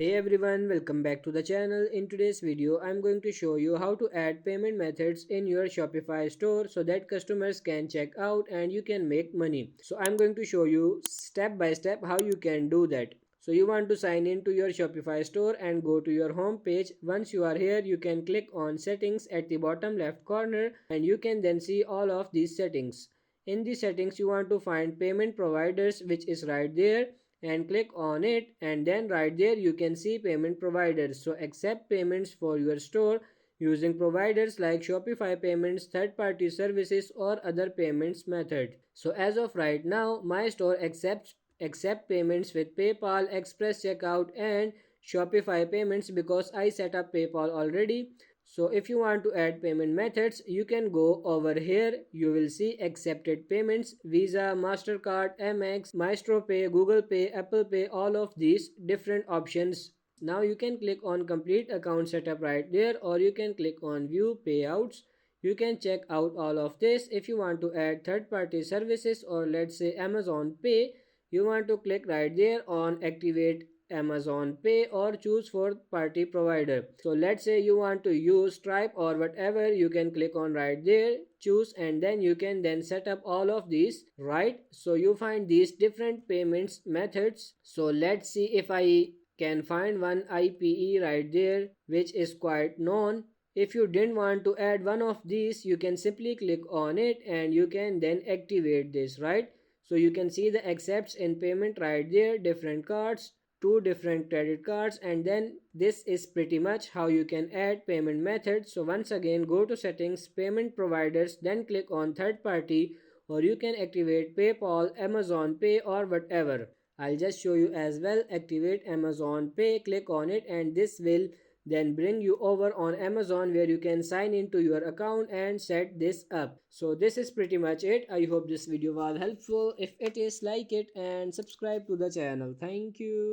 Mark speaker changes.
Speaker 1: Hey everyone, welcome back to the channel. In today's video, I'm going to show you how to add payment methods in your Shopify store so that customers can check out and you can make money. So I'm going to show you step by step how you can do that. So you want to sign in to your Shopify store and go to your home page. Once you are here, you can click on settings at the bottom left corner and you can then see all of these settings. In the settings, you want to find payment providers, which is right there, and click on it, and then right there you can see payment providers. So accept payments for your store using providers like Shopify payments, third party services, or other payments method. So as of right now, my store accept payments with PayPal, Express Checkout, and Shopify payments because I set up PayPal already. So if you want to add payment methods, you can go over here. You will see accepted payments, Visa, MasterCard, Amex, Maestro Pay, Google Pay, Apple Pay, all of these different options. Now you can click on complete account setup right there, or you can click on view payouts. You can check out all of this. If you want to add third party services, or let's say Amazon Pay, you want to click right there on activate Amazon Pay or choose fourth party provider. So let's say you want to use Stripe or whatever, you can click on right there, choose, and then you can then set up all of these, right? So you find these different payments methods. So let's see if I can find one IPE right there, which is quite known. If you didn't want to add one of these, you can simply click on it and you can then activate this, right? So you can see the accepts in payment right there, different cards, two different credit cards, and then this is pretty much how you can add payment methods. So once again, go to settings, payment providers, then click on third party, or you can activate PayPal, Amazon Pay, or whatever. I'll just show you as well. Activate Amazon Pay, click on it, and this will then bring you over on Amazon where you can sign into your account and set this up. So this is pretty much it. I hope this video was helpful. If it is, like it and subscribe to the channel. Thank you.